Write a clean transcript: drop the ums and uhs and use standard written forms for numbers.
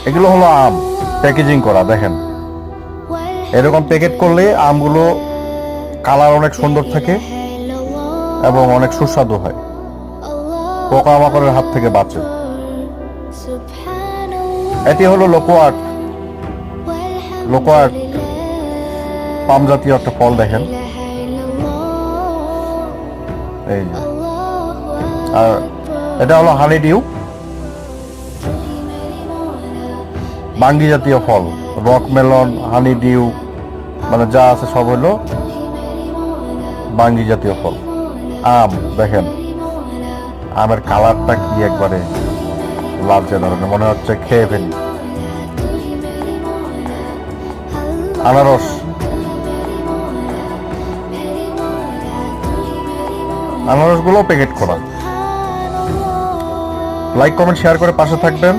এগুলো হলো আম প্যাকেজিং করা, দেখেন এরকম প্যাকেট করলে আমগুলো কালার অনেক সুন্দর থাকে এবং অনেক সুস্বাদু হয়, পোকামাকড়ের হাত থেকে বাঁচে। এটি হলো লোকোয়াট। লোকোয়াট পাম জাতীয় একটা ফল, দেখেন এই যে। আর এটা হলো হানি ডিউ, বাঙ্গি জাতীয় ফল। রক মেলন, হানি ডিউ মানে যা আছে সব হলো বাঙ্গি জাতীয় ফল। আম দেখেন, আমের কালারটা কি একবারে লালচে ধরনের, মনে হচ্ছে খেয়ে ফেলি। আনারস, আনারস গুলো প্যাকেট করা। লাইক কমেন্ট শেয়ার করে পাশে থাকবেন।